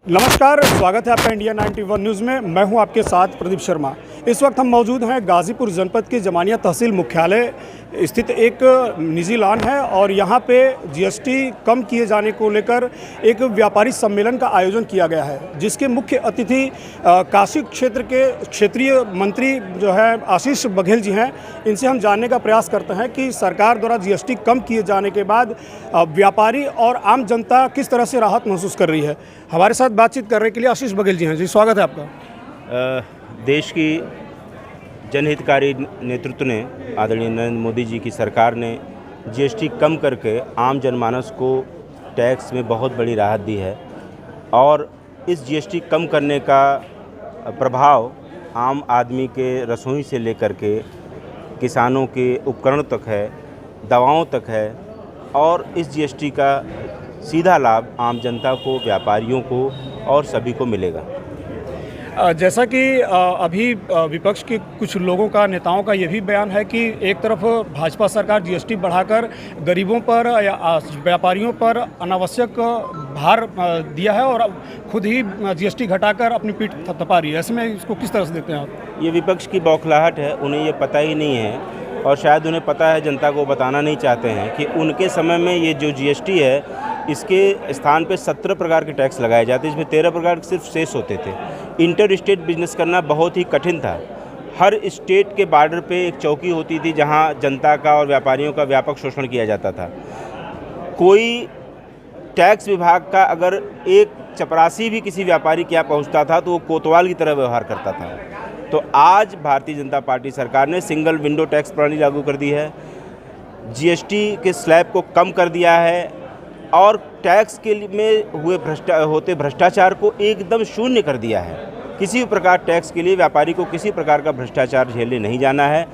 नमस्कार, स्वागत है आपका इंडिया 91 न्यूज़ में। मैं हूं आपके साथ प्रदीप शर्मा। इस वक्त हम मौजूद हैं गाज़ीपुर जनपद के जमानिया तहसील मुख्यालय स्थित एक निजी लॉन है और यहां पे जीएसटी कम किए जाने को लेकर एक व्यापारी सम्मेलन का आयोजन किया गया है, जिसके मुख्य अतिथि काशी क्षेत्र के क्षेत्रीय मंत्री जो है आशीष बघेल जी हैं। इनसे हम जानने का प्रयास करते हैं कि सरकार द्वारा जीएसटी कम किए जाने के बाद व्यापारी और आम जनता किस तरह से राहत महसूस कर रही है। हमारे साथ बातचीत करने के लिए आशीष बघेल जी हैं। जी, स्वागत है आपका। देश की जनहितकारी नेतृत्व ने, आदरणीय नरेंद्र मोदी जी की सरकार ने जीएसटी कम करके आम जनमानस को टैक्स में बहुत बड़ी राहत दी है और इस जीएसटी कम करने का प्रभाव आम आदमी के रसोई से लेकर के किसानों के उपकरण तक है, दवाओं तक है और इस जीएसटी का सीधा लाभ आम जनता को, व्यापारियों को और सभी को मिलेगा। जैसा कि अभी विपक्ष के कुछ लोगों का, नेताओं का ये भी बयान है कि एक तरफ भाजपा सरकार जीएसटी बढ़ाकर गरीबों पर या व्यापारियों पर अनावश्यक भार दिया है और खुद ही जीएसटी घटाकर अपनी पीठ थपथपा रही है। ऐसे में इसको किस तरह से देखते हैं आप? ये विपक्ष की बौखलाहट है, उन्हें ये पता ही नहीं है और शायद उन्हें पता है, जनता को बताना नहीं चाहते हैं कि उनके समय में ये जो जीएसटी है इसके स्थान पे 17 प्रकार के टैक्स लगाए जाते, इसमें 13 प्रकार सिर्फ शेष होते थे। इंटर स्टेट बिजनेस करना बहुत ही कठिन था। हर स्टेट के बॉर्डर पे एक चौकी होती थी जहां जनता का और व्यापारियों का व्यापक शोषण किया जाता था। कोई टैक्स विभाग का अगर एक चपरासी भी किसी व्यापारी के यहाँ पहुँचता था तो वो कोतवाल की तरह व्यवहार करता था। तो आज भारतीय जनता पार्टी सरकार ने सिंगल विंडो टैक्स प्रणाली लागू कर दी है, जीएसटी के स्लैब को कम कर दिया है और टैक्स के में होते भ्रष्टाचार को एकदम शून्य कर दिया है। किसी भी प्रकार टैक्स के लिए व्यापारी को किसी प्रकार का भ्रष्टाचार झेलने नहीं जाना है।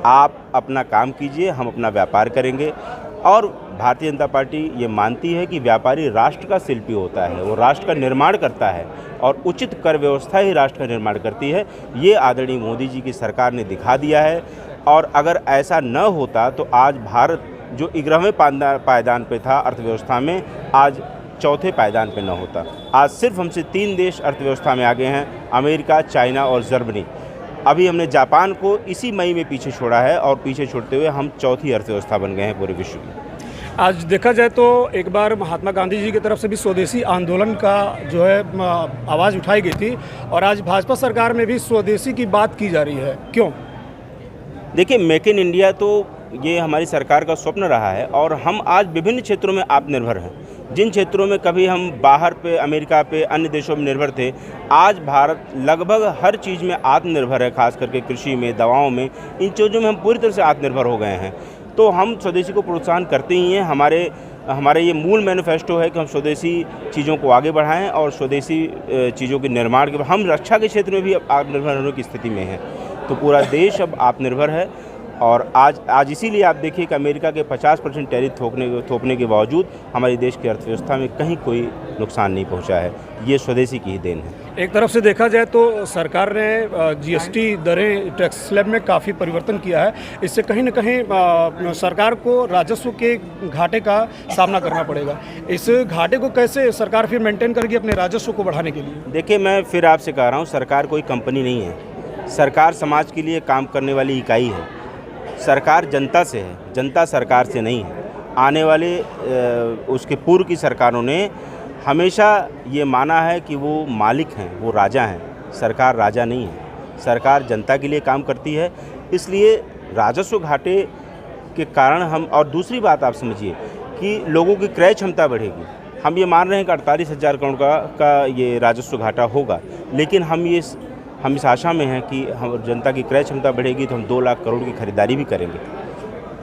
आप अपना काम कीजिए, हम अपना व्यापार करेंगे। और भारतीय जनता पार्टी ये मानती है कि व्यापारी राष्ट्र का शिल्पी होता है, वो राष्ट्र का निर्माण करता है और उचित कर व्यवस्था ही राष्ट्र का निर्माण करती है। ये आदरणीय मोदी जी की सरकार ने दिखा दिया है और अगर ऐसा न होता तो आज भारत जो 11वें पायदान पे था अर्थव्यवस्था में, आज चौथे पायदान पे न होता। आज सिर्फ हमसे 3 देश अर्थव्यवस्था में आगे हैं, अमेरिका, चाइना और जर्मनी। अभी हमने जापान को इसी मई में पीछे छोड़ा है और पीछे छोड़ते हुए हम चौथी अर्थव्यवस्था बन गए हैं पूरे विश्व की। आज देखा जाए तो एक बार महात्मा गांधी जी की तरफ से भी स्वदेशी आंदोलन का जो है आवाज़ उठाई गई थी और आज भाजपा सरकार में भी स्वदेशी की बात की जा रही है। क्यों? देखिए, मेक इन इंडिया तो ये हमारी सरकार का स्वप्न रहा है और हम आज विभिन्न क्षेत्रों में आत्मनिर्भर हैं। जिन क्षेत्रों में कभी हम बाहर पे, अमेरिका पे, अन्य देशों में निर्भर थे, आज भारत लगभग हर चीज़ में आत्मनिर्भर है। खास करके कृषि में, दवाओं में, इन चीज़ों में हम पूरी तरह से आत्मनिर्भर हो गए हैं। तो हम स्वदेशी को प्रोत्साहन करते ही हैं। हमारे ये मूल मैनिफेस्टो है कि हम स्वदेशी चीज़ों को आगे बढ़ाएं और स्वदेशी चीज़ों के निर्माण के, हम रक्षा के क्षेत्र में भी अब आत्मनिर्भर होने की स्थिति में हैं। तो पूरा देश अब आत्मनिर्भर है और आज इसीलिए आप देखिए कि अमेरिका के 50% टैरिफ थोपने के बावजूद हमारे देश की अर्थव्यवस्था में कहीं कोई नुकसान नहीं पहुंचा है। ये स्वदेशी की ही देन है। एक तरफ से देखा जाए तो सरकार ने जीएसटी दरें, टैक्स स्लैब में काफ़ी परिवर्तन किया है। इससे कहीं न कहीं सरकार को राजस्व के घाटे का सामना करना पड़ेगा। इस घाटे को कैसे सरकार फिर मेंटेन करेगी अपने राजस्व को बढ़ाने के लिए? देखिए, मैं फिर आपसे कह रहा हूँ, सरकार कोई कंपनी नहीं है। सरकार समाज के लिए काम करने वाली इकाई है। सरकार जनता से है, जनता सरकार से नहीं है। आने वाले उसके पूर्व की सरकारों ने हमेशा ये माना है कि वो मालिक हैं, वो राजा हैं। सरकार राजा नहीं है, सरकार जनता के लिए काम करती है। इसलिए राजस्व घाटे के कारण हम, और दूसरी बात आप समझिए कि लोगों की क्रय क्षमता बढ़ेगी। हम ये मान रहे हैं कि 48,000 करोड़ का ये राजस्व घाटा होगा, लेकिन हम इस आशा में हैं कि हम जनता की क्रय क्षमता बढ़ेगी तो हम 2 लाख करोड़ की खरीदारी भी करेंगे,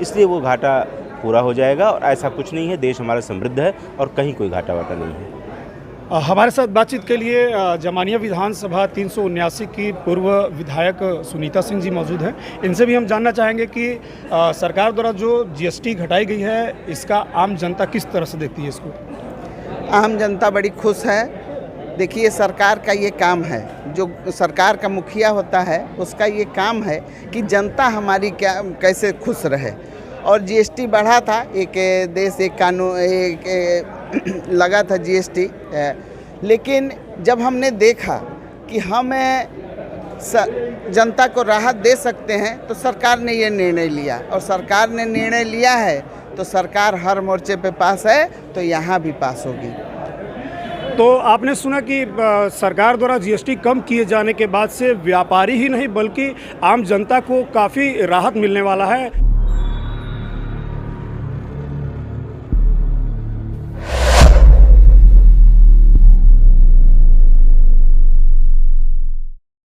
इसलिए वो घाटा पूरा हो जाएगा। और ऐसा कुछ नहीं है, देश हमारा समृद्ध है और कहीं कोई घाटा वाटा नहीं है। हमारे साथ बातचीत के लिए जमानिया विधानसभा 379 की पूर्व विधायक सुनीता सिंह जी मौजूद हैं। इनसे भी हम जानना चाहेंगे कि सरकार द्वारा जो जीएसटी घटाई गई है, इसका आम जनता किस तरह से देखती है इसको? आम जनता बड़ी खुश है। देखिए, सरकार का ये काम है, जो सरकार का मुखिया होता है उसका ये काम है कि जनता हमारी कैसे खुश रहे। और जीएसटी बढ़ा था, एक देश एक कानून एक लगा था जीएसटी, लेकिन जब हमने देखा कि हम जनता को राहत दे सकते हैं तो सरकार ने ये निर्णय लिया, और सरकार ने निर्णय लिया है तो सरकार हर मोर्चे पे पास है, तो यहाँ भी पास होगी। तो आपने सुना कि सरकार द्वारा जीएसटी कम किए जाने के बाद से व्यापारी ही नहीं बल्कि आम जनता को काफ़ी राहत मिलने वाला है।